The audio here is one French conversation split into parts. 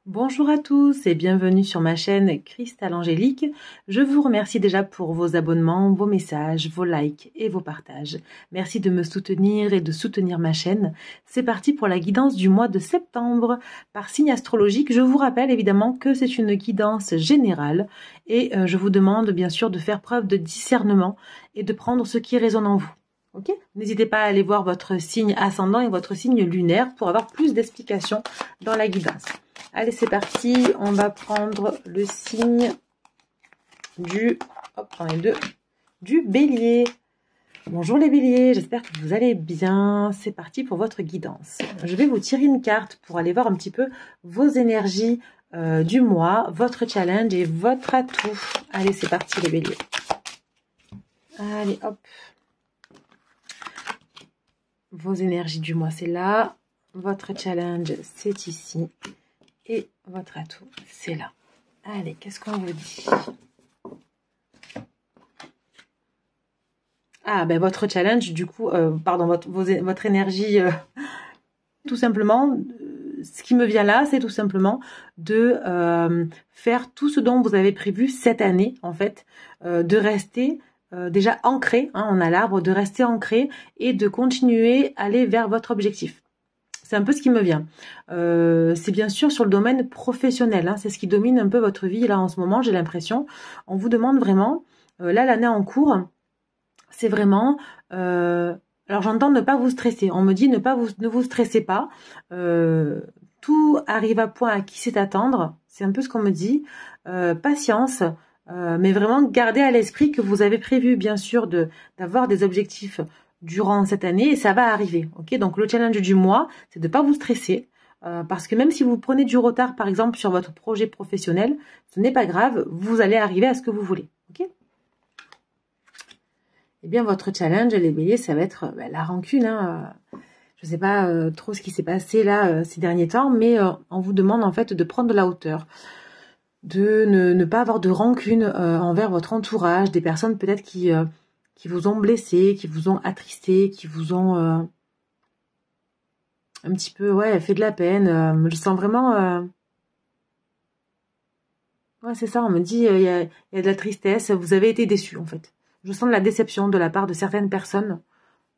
Bonjour à tous et bienvenue sur ma chaîne Cristal Angélique. Je vous remercie déjà pour vos abonnements, vos messages, vos likes et vos partages. Merci de me soutenir et de soutenir ma chaîne. C'est parti pour la guidance du mois de septembre par signe astrologique. Je vous rappelle évidemment que c'est une guidance générale et je vous demande bien sûr de faire preuve de discernement et de prendre ce qui résonne en vous. Ok, n'hésitez pas à aller voir votre signe ascendant et votre signe lunaire pour avoir plus d'explications dans la guidance. Allez, c'est parti. On va prendre le signe du, du bélier. Bonjour les béliers, j'espère que vous allez bien. C'est parti pour votre guidance. Je vais vous tirer une carte pour aller voir un petit peu vos énergies du mois, votre challenge et votre atout. Allez, c'est parti les béliers. Allez, hop. Vos énergies du mois, c'est là. Votre challenge, c'est ici. Et votre atout, c'est là. Allez, qu'est-ce qu'on vous dit? Ah, ben votre challenge, du coup, pardon, votre énergie, tout simplement, ce qui me vient là, c'est tout simplement de faire tout ce dont vous avez prévu cette année, en fait, de rester déjà ancré, hein, on a l'arbre, de rester ancré et de continuer à aller vers votre objectif. C'est un peu ce qui me vient. C'est bien sûr sur le domaine professionnel. Hein, c'est ce qui domine un peu votre vie là en ce moment, j'ai l'impression. On vous demande vraiment, là l'année en cours, c'est vraiment... alors j'entends ne pas vous stresser. On me dit ne vous stressez pas. Tout arrive à point à qui sait attendre. C'est un peu ce qu'on me dit. Patience. Mais vraiment gardez à l'esprit que vous avez prévu bien sûr d'avoir des objectifs durant cette année et ça va arriver. Ok, donc le challenge du mois, c'est de ne pas vous stresser parce que même si vous prenez du retard par exemple sur votre projet professionnel, ce n'est pas grave, vous allez arriver à ce que vous voulez. Ok. Eh bien votre challenge les béliers, ça va être la rancune. Hein. Je ne sais pas trop ce qui s'est passé là ces derniers temps, mais on vous demande en fait de prendre de la hauteur, de ne pas avoir de rancune envers votre entourage, des personnes peut-être qui vous ont blessé, qui vous ont attristé, qui vous ont un petit peu fait de la peine. Je sens vraiment... ouais, c'est ça, on me dit il y a de la tristesse, vous avez été déçu en fait. Je sens de la déception de la part de certaines personnes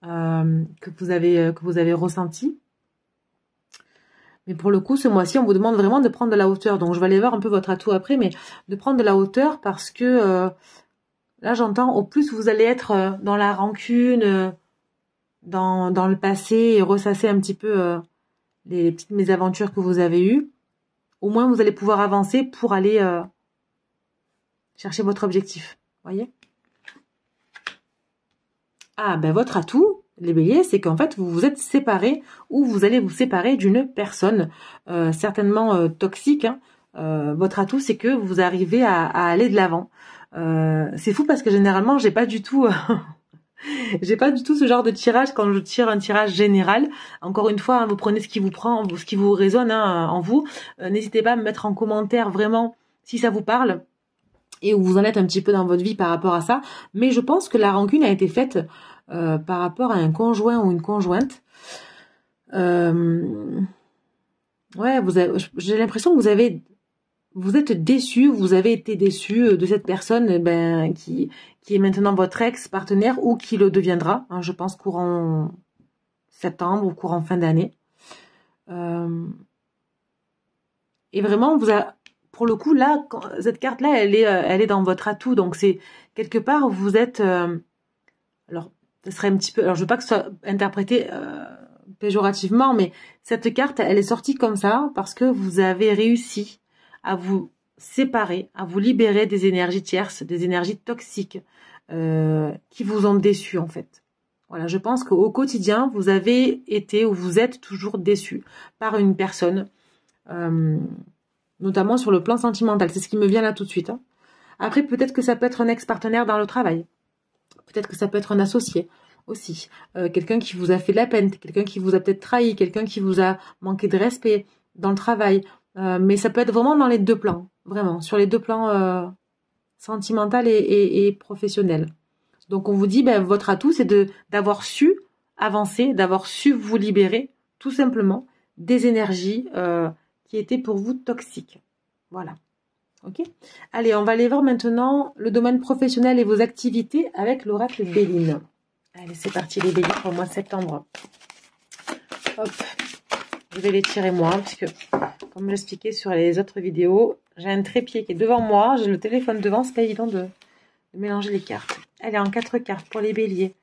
que vous avez ressenti. Mais pour le coup, ce mois-ci, on vous demande vraiment de prendre de la hauteur. Donc, je vais aller voir un peu votre atout après, mais de prendre de la hauteur parce que là, j'entends, au plus vous allez être dans la rancune, dans le passé et ressasser un petit peu les petites mésaventures que vous avez eues, au moins vous allez pouvoir avancer pour aller chercher votre objectif. Voyez? Ah, ben votre atout, les béliers, c'est qu'en fait, vous vous êtes séparés ou vous allez vous séparer d'une personne certainement toxique. Hein. Votre atout, c'est que vous arrivez à aller de l'avant. C'est fou parce que généralement, j'ai pas du tout... j'ai pas du tout ce genre de tirage quand je tire un tirage général. Encore une fois, hein, vous prenez ce qui vous prend, ce qui vous résonne hein, en vous. N'hésitez pas à me mettre en commentaire vraiment si ça vous parle et où vous en êtes un petit peu dans votre vie par rapport à ça. Mais je pense que la rancune a été faite par rapport à un conjoint ou une conjointe. Ouais, j'ai l'impression que vous êtes déçu, vous avez été déçu de cette personne qui est maintenant votre ex-partenaire ou qui le deviendra, hein, je pense courant septembre ou courant fin d'année. Et vraiment, pour le coup, là, cette carte-là, elle est dans votre atout. Donc, c'est quelque part, vous êtes... alors, ce serait un petit peu... Alors, je veux pas que ce soit interprété péjorativement, mais cette carte, elle est sortie comme ça parce que vous avez réussi à vous séparer, à vous libérer des énergies tierces, des énergies toxiques qui vous ont déçu en fait. Voilà, je pense qu'au quotidien, vous avez été ou vous êtes toujours déçu par une personne, notamment sur le plan sentimental. C'est ce qui me vient là tout de suite. Hein. Après, peut-être que ça peut être un ex-partenaire dans le travail. Peut-être que ça peut être un associé aussi. Quelqu'un qui vous a fait de la peine, quelqu'un qui vous a peut-être trahi, quelqu'un qui vous a manqué de respect dans le travail. Mais ça peut être vraiment dans les deux plans, vraiment, sur les deux plans sentimental et professionnel. Donc on vous dit, votre atout, c'est d'avoir su avancer, d'avoir su vous libérer, tout simplement, des énergies qui étaient pour vous toxiques. Voilà. Ok. Allez, on va aller voir maintenant le domaine professionnel et vos activités avec l'oracle Béline. Allez, c'est parti les béliers pour le mois de septembre. Hop. Je vais les tirer moi, puisque, comme je l'expliquais sur les autres vidéos, j'ai un trépied qui est devant moi, j'ai le téléphone devant, c'est pas évident de mélanger les cartes. Allez, en 4 cartes pour les béliers.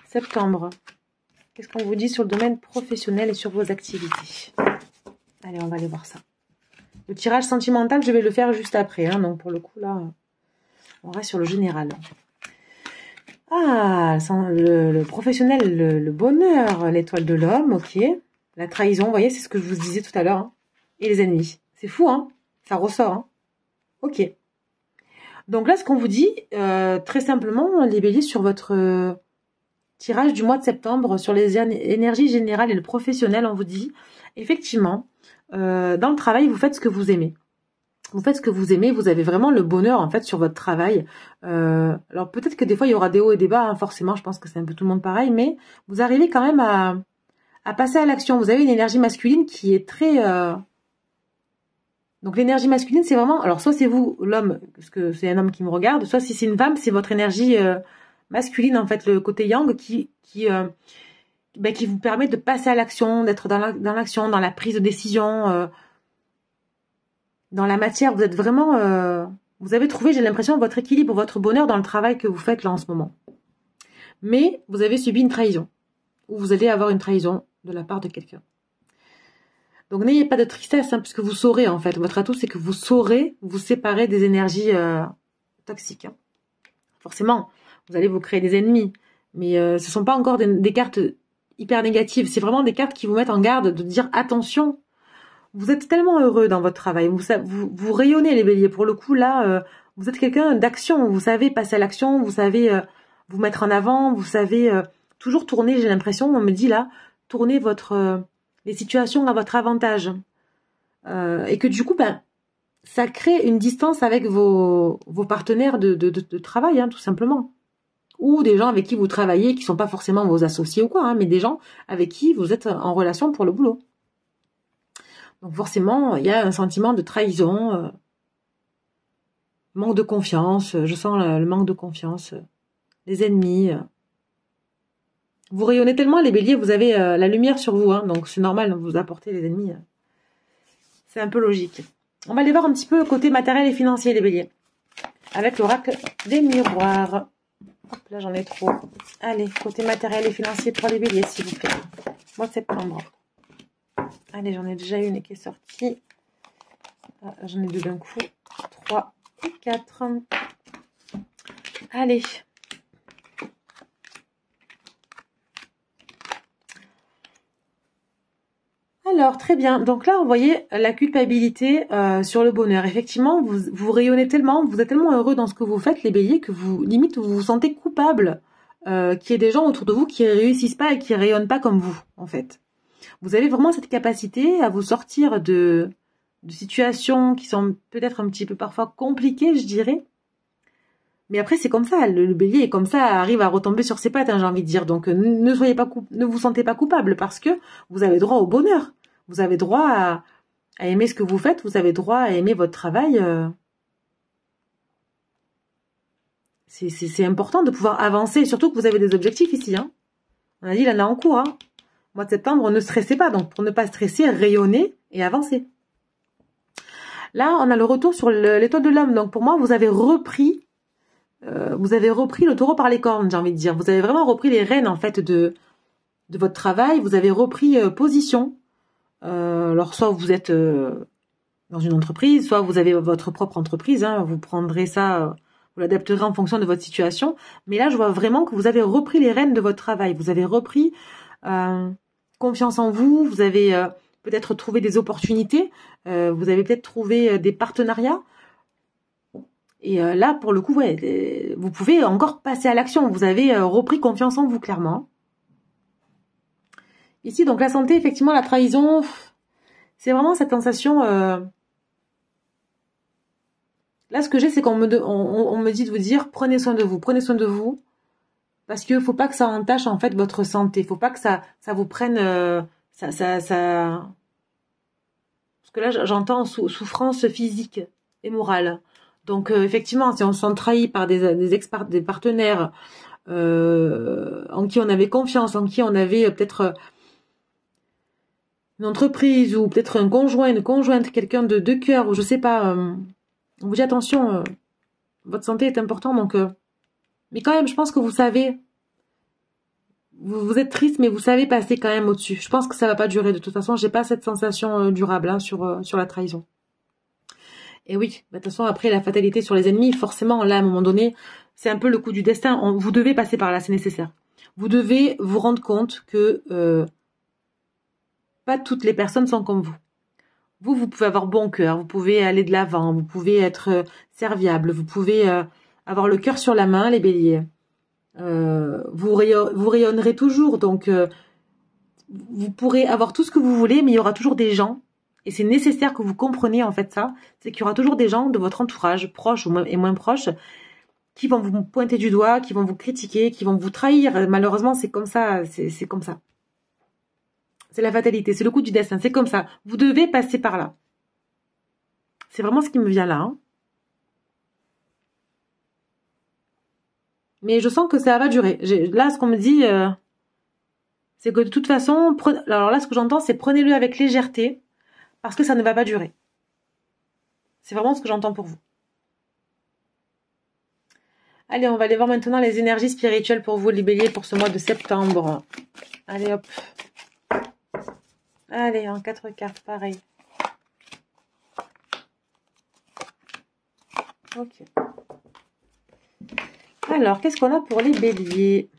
Septembre. Qu'est-ce qu'on vous dit sur le domaine professionnel et sur vos activités? Allez, on va aller voir ça. Le tirage sentimental, je vais le faire juste après. Hein, donc, pour le coup, là, on reste sur le général. Ah, le professionnel, le bonheur, l'étoile de l'homme, ok. La trahison, vous voyez, c'est ce que je vous disais tout à l'heure. Hein. Et les ennemis. C'est fou, hein. Ça ressort, hein. Ok. Donc là, ce qu'on vous dit, très simplement, les béliers, sur votre tirage du mois de septembre, sur les énergies générales et le professionnel, on vous dit, effectivement, dans le travail, vous faites ce que vous aimez. Vous faites ce que vous aimez, vous avez vraiment le bonheur en fait sur votre travail. Alors peut-être que des fois il y aura des hauts et des bas, hein, forcément, je pense que c'est un peu tout le monde pareil, mais vous arrivez quand même à passer à l'action. Vous avez une énergie masculine qui est très... Donc l'énergie masculine, c'est vraiment... Alors soit c'est vous, l'homme, parce que c'est un homme qui me regarde, soit si c'est une femme, c'est votre énergie masculine, en fait, le côté yang qui vous permet de passer à l'action, d'être dans l'action, dans la prise de décision... Dans la matière, vous êtes vraiment... vous avez trouvé, j'ai l'impression, votre équilibre, votre bonheur dans le travail que vous faites là en ce moment. Mais vous avez subi une trahison. Ou vous allez avoir une trahison de la part de quelqu'un. Donc n'ayez pas de tristesse, hein, puisque vous saurez en fait. Votre atout, c'est que vous saurez vous séparer des énergies toxiques. Hein. Forcément, vous allez vous créer des ennemis. Mais ce ne sont pas encore des cartes hyper négatives. C'est vraiment des cartes qui vous mettent en garde de dire attention. Vous êtes tellement heureux dans votre travail, vous rayonnez les béliers. Pour le coup, là, vous êtes quelqu'un d'action, vous savez passer à l'action, vous savez vous mettre en avant, vous savez toujours tourner, j'ai l'impression, on me dit là, tourner les situations à votre avantage. Et que du coup, ça crée une distance avec vos partenaires de travail, hein, tout simplement. Ou des gens avec qui vous travaillez, qui ne sont pas forcément vos associés ou quoi, hein, mais des gens avec qui vous êtes en relation pour le boulot. Donc forcément, il y a un sentiment de trahison, manque de confiance, je sens le manque de confiance, les ennemis. Vous rayonnez tellement les béliers, vous avez la lumière sur vous, hein, donc c'est normal, vous apportez les ennemis. C'est un peu logique. On va aller voir un petit peu côté matériel et financier les béliers, avec l'oracle des miroirs. Hop, là j'en ai trop. Allez, côté matériel et financier pour les béliers, s'il vous plaît. Mois de septembre. Allez, j'en ai déjà une qui est sortie. Ah, j'en ai deux d'un coup. 3 et 4. Allez. Alors, très bien. Donc là, vous voyez la culpabilité sur le bonheur. Effectivement, vous rayonnez tellement, vous êtes tellement heureux dans ce que vous faites, les béliers, que limite, vous vous sentez coupable qu'il y ait des gens autour de vous qui réussissent pas et qui rayonnent pas comme vous, en fait. Vous avez vraiment cette capacité à vous sortir de situations qui sont peut-être un petit peu parfois compliquées, je dirais. Mais après, c'est comme ça. Le bélier est comme ça, arrive à retomber sur ses pattes, hein, j'ai envie de dire. Donc, ne vous sentez pas coupable parce que vous avez droit au bonheur. Vous avez droit à aimer ce que vous faites. Vous avez droit à aimer votre travail. C'est important de pouvoir avancer. Surtout que vous avez des objectifs ici. Hein. On a dit, il en a en cours. Hein. Mois de septembre, ne stressez pas. Donc, pour ne pas stresser, rayonnez et avancez. Là, on a le retour sur l'étoile de l'homme. Donc, pour moi, vous avez repris le taureau par les cornes, j'ai envie de dire. Vous avez vraiment repris les rênes, en fait, de votre travail. Vous avez repris position. Alors, soit vous êtes dans une entreprise, soit vous avez votre propre entreprise. Hein. Vous prendrez ça, vous l'adapterez en fonction de votre situation. Mais là, je vois vraiment que vous avez repris les rênes de votre travail. Vous avez repris confiance en vous. Vous avez peut-être trouvé des opportunités. Vous avez peut-être trouvé des partenariats. Et là, pour le coup, ouais, vous pouvez encore passer à l'action. Vous avez repris confiance en vous, clairement. Ici, donc la santé, effectivement, la trahison, c'est vraiment cette sensation... Là, ce que j'ai, c'est qu'on me dit de vous dire, prenez soin de vous, parce que faut pas que ça entache, en fait, votre santé. Faut pas que ça vous prenne... ça Parce que là, j'entends souffrance physique et morale. Donc, effectivement, si on se sent trahi par des partenaires en qui on avait confiance, en qui on avait peut-être une entreprise ou peut-être un conjoint, une conjointe, quelqu'un de cœur, ou je sais pas, on vous dit attention, votre santé est importante, donc... mais quand même, je pense que vous savez, vous êtes triste, mais vous savez passer quand même au-dessus. Je pense que ça va pas durer. De toute façon, j'ai pas cette sensation durable hein, sur la trahison. Et oui, de toute façon, après la fatalité sur les ennemis, forcément, là, à un moment donné, c'est un peu le coup du destin. Vous devez passer par là, c'est nécessaire. Vous devez vous rendre compte que pas toutes les personnes sont comme vous. Vous pouvez avoir bon cœur, vous pouvez aller de l'avant, vous pouvez être serviable, vous pouvez avoir le cœur sur la main, les béliers. Vous rayonnerez toujours, donc vous pourrez avoir tout ce que vous voulez, mais il y aura toujours des gens, et c'est nécessaire que vous compreniez en fait ça, c'est qu'il y aura toujours des gens de votre entourage, proches et moins proches, qui vont vous pointer du doigt, qui vont vous critiquer, qui vont vous trahir. Malheureusement, c'est comme ça, c'est comme ça. C'est la fatalité, c'est le coup du destin, c'est comme ça. Vous devez passer par là. C'est vraiment ce qui me vient là. Hein. Mais je sens que ça va pas durer. Là, ce qu'on me dit, c'est que de toute façon, alors là, ce que j'entends, c'est prenez-le avec légèreté, parce que ça ne va pas durer. C'est vraiment ce que j'entends pour vous. Allez, on va aller voir maintenant les énergies spirituelles pour vous, les béliers, pour ce mois de septembre. Allez, hop. Allez, en 4 cartes, pareil. Ok. Alors, qu'est-ce qu'on a pour les béliers?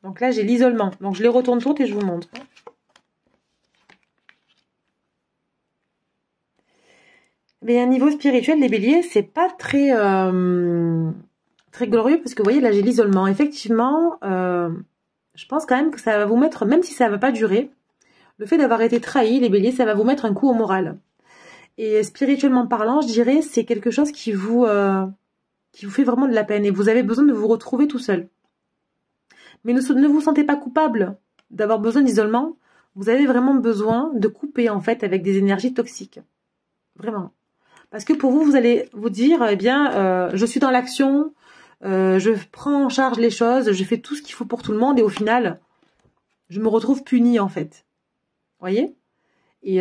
Donc là, j'ai l'isolement. Donc, je les retourne toutes et je vous montre. Mais à un niveau spirituel, les béliers, c'est pas très, très glorieux parce que vous voyez, là, j'ai l'isolement. Effectivement, je pense quand même que ça va vous mettre, même si ça ne va pas durer, le fait d'avoir été trahi, les béliers, ça va vous mettre un coup au moral. Et spirituellement parlant, je dirais, c'est quelque chose qui vous fait vraiment de la peine. Et vous avez besoin de vous retrouver tout seul. Mais ne vous sentez pas coupable d'avoir besoin d'isolement. Vous avez vraiment besoin de couper, en fait, avec des énergies toxiques. Vraiment. Parce que pour vous, vous allez vous dire, eh bien, je suis dans l'action, je prends en charge les choses, je fais tout ce qu'il faut pour tout le monde. Et au final, je me retrouve punie, en fait. Vous voyez? Et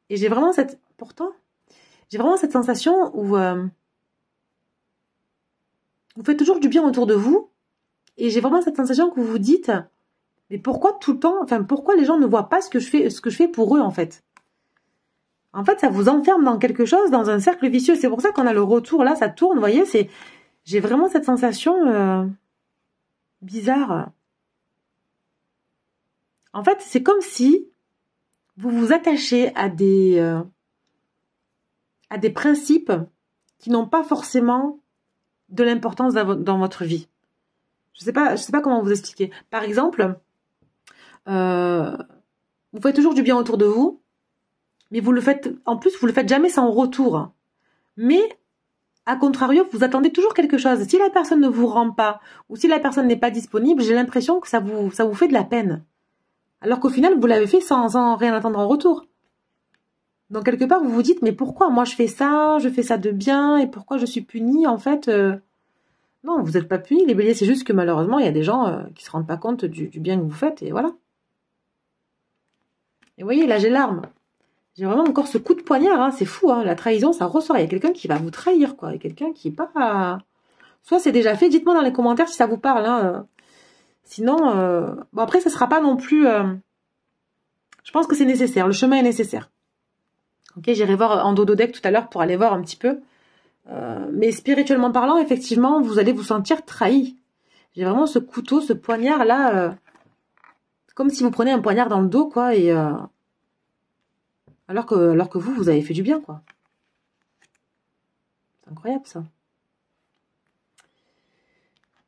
j'ai vraiment cette... Pourtant, j'ai vraiment cette sensation où vous faites toujours du bien autour de vous. Et j'ai vraiment cette sensation que vous vous dites, mais pourquoi tout le temps... Enfin, pourquoi les gens ne voient pas ce que je fais pour eux, en fait? En fait, ça vous enferme dans quelque chose, dans un cercle vicieux. C'est pour ça qu'on a le retour, là, ça tourne, vous voyez. J'ai vraiment cette sensation bizarre. En fait, c'est comme si vous vous attachez à des principes qui n'ont pas forcément de l'importance dans votre vie. Je sais pas comment vous expliquer. Par exemple, vous faites toujours du bien autour de vous, mais vous le faites jamais sans retour. Mais, à contrario, vous attendez toujours quelque chose. Si la personne ne vous rend pas, ou si la personne n'est pas disponible, j'ai l'impression que ça vous fait de la peine. Alors qu'au final, vous l'avez fait sans rien attendre en retour. Donc, quelque part, vous vous dites, mais pourquoi moi je fais ça de bien, et pourquoi je suis punie, en fait Non, vous n'êtes pas punie, les béliers, c'est juste que malheureusement, il y a des gens qui se rendent pas compte du bien que vous faites, et voilà. Et vous voyez, là, j'ai l'arme. J'ai vraiment encore ce coup de poignard, hein, c'est fou, hein, la trahison, ça ressort. Il y a quelqu'un qui va vous trahir, quoi. Il y a quelqu'un qui est pas... Soit c'est déjà fait, dites-moi dans les commentaires si ça vous parle. Hein. Sinon, bon après, ça sera pas non plus... Je pense que c'est nécessaire, le chemin est nécessaire. Ok, j'irai voir en dododeck tout à l'heure pour aller voir un petit peu. Mais spirituellement parlant, effectivement, vous allez vous sentir trahi. J'ai vraiment ce couteau, ce poignard là, comme si vous prenez un poignard dans le dos, quoi, et... Alors que vous avez fait du bien, quoi. C'est incroyable, ça.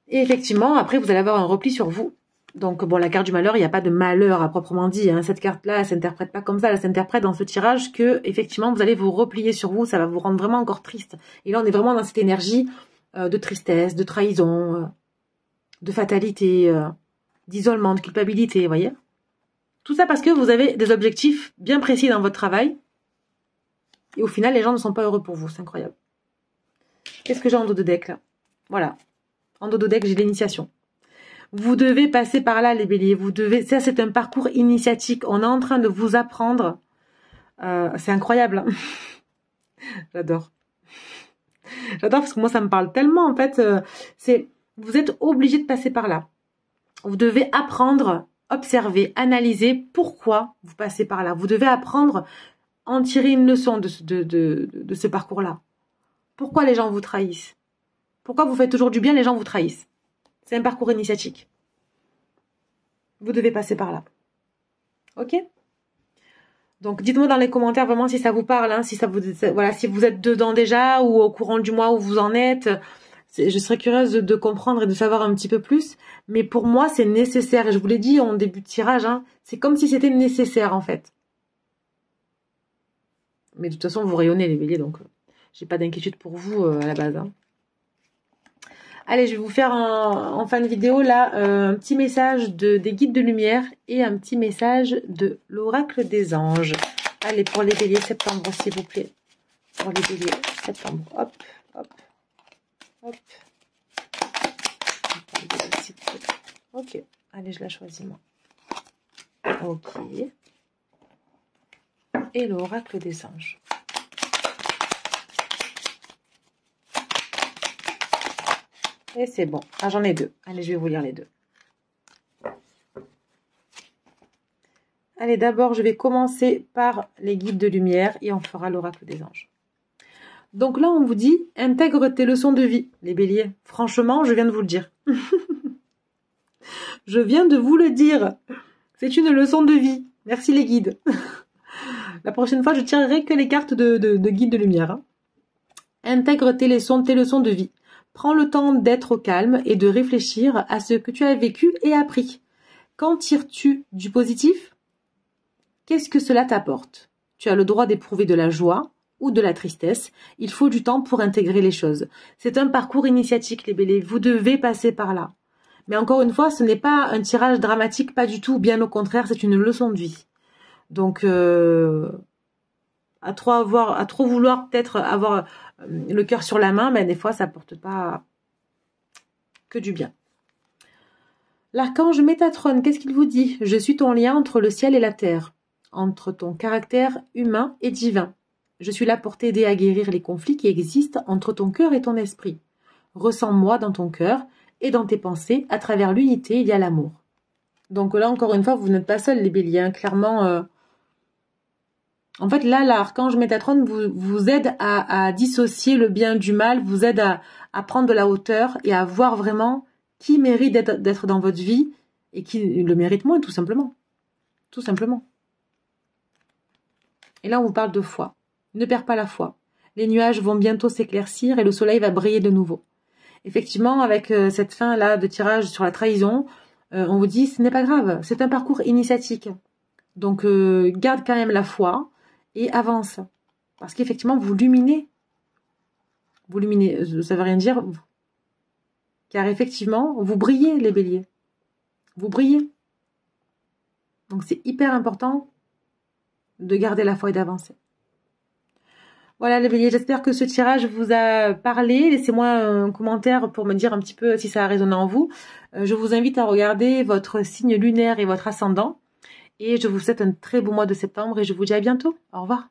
Et effectivement, après, vous allez avoir un repli sur vous. Donc, bon, la carte du malheur, il n'y a pas de malheur à proprement dit. Hein. Cette carte-là, elle ne s'interprète pas comme ça. Elle s'interprète dans ce tirage que, effectivement, vous allez vous replier sur vous. Ça va vous rendre vraiment encore triste. Et là, on est vraiment dans cette énergie de tristesse, de trahison, de fatalité, d'isolement, de culpabilité, vous voyez. Tout ça parce que vous avez des objectifs bien précis dans votre travail. Et au final, les gens ne sont pas heureux pour vous. C'est incroyable. Qu'est-ce que j'ai en dos de deck là? Voilà. En dos de deck, j'ai l'initiation. Vous devez passer par là, les béliers. Vous devez. Ça, c'est un parcours initiatique. On est en train de vous apprendre. C'est incroyable. Hein. J'adore. J'adore parce que moi, ça me parle tellement. En fait, vous êtes obligé de passer par là. Vous devez apprendre, observer, analyser pourquoi vous passez par là. Vous devez apprendre, en tirer une leçon de ce parcours-là. Pourquoi les gens vous trahissent? Pourquoi vous faites toujours du bien, les gens vous trahissent? C'est un parcours initiatique. Vous devez passer par là. Ok? Donc, dites-moi dans les commentaires vraiment si ça vous parle, hein, si vous êtes dedans déjà ou au courant du mois où vous en êtes. Je serais curieuse de comprendre et de savoir un petit peu plus. Mais pour moi, c'est nécessaire. Et je vous l'ai dit en début de tirage, hein, c'est comme si c'était nécessaire en fait. Mais de toute façon, vous rayonnez les béliers, donc j'ai pas d'inquiétude pour vous à la base. Hein. Allez, je vais vous faire en fin de vidéo là un petit message des guides de lumière et un petit message de l'oracle des anges. Allez, pour les béliers septembre, s'il vous plaît. Pour les béliers septembre. Hop, hop, hop. Ok, allez, je la choisis moi. Ok. Et l'oracle des anges. Et c'est bon. Ah, j'en ai deux. Allez, je vais vous lire les deux. Allez, d'abord, je vais commencer par les guides de lumière et on fera l'oracle des anges. Donc là, on vous dit, intègre tes leçons de vie, les béliers. Franchement, je viens de vous le dire. Je viens de vous le dire. C'est une leçon de vie. Merci les guides. La prochaine fois, je tirerai que les cartes de guides de lumière. Hein. Intègre tes leçons de vie. Prends le temps d'être au calme et de réfléchir à ce que tu as vécu et appris. Qu'en tires-tu du positif? Qu'est-ce que cela t'apporte? Tu as le droit d'éprouver de la joie ou de la tristesse. Il faut du temps pour intégrer les choses. C'est un parcours initiatique, les béliers. Vous devez passer par là. Mais encore une fois, ce n'est pas un tirage dramatique, pas du tout. Bien au contraire, c'est une leçon de vie. Donc, à trop vouloir peut-être avoir le cœur sur la main, mais des fois, ça porte pas que du bien. L'archange Métatron, qu'est-ce qu'il vous dit? Je suis ton lien entre le ciel et la terre, entre ton caractère humain et divin. Je suis là pour t'aider à guérir les conflits qui existent entre ton cœur et ton esprit. Ressens-moi dans ton cœur et dans tes pensées. À travers l'unité, il y a l'amour. Donc là, encore une fois, vous n'êtes pas seuls, les béliers. Hein. Clairement, en fait, là, l'archange Métatron vous aide à dissocier le bien du mal, vous aide à prendre de la hauteur et à voir vraiment qui mérite d'être dans votre vie et qui le mérite moins, tout simplement. Tout simplement. Et là, on vous parle de foi. Ne perds pas la foi. Les nuages vont bientôt s'éclaircir et le soleil va briller de nouveau. Effectivement, avec cette fin-là de tirage sur la trahison, on vous dit, ce n'est pas grave, c'est un parcours initiatique. Donc, garde quand même la foi et avance. Parce qu'effectivement, vous luminez. Vous luminez, ça veut rien dire. Car effectivement, vous brillez, les béliers. Vous brillez. Donc, c'est hyper important de garder la foi et d'avancer. Voilà les béliers, j'espère que ce tirage vous a parlé. Laissez-moi un commentaire pour me dire un petit peu si ça a résonné en vous. Je vous invite à regarder votre signe lunaire et votre ascendant. Et je vous souhaite un très beau mois de septembre et je vous dis à bientôt. Au revoir.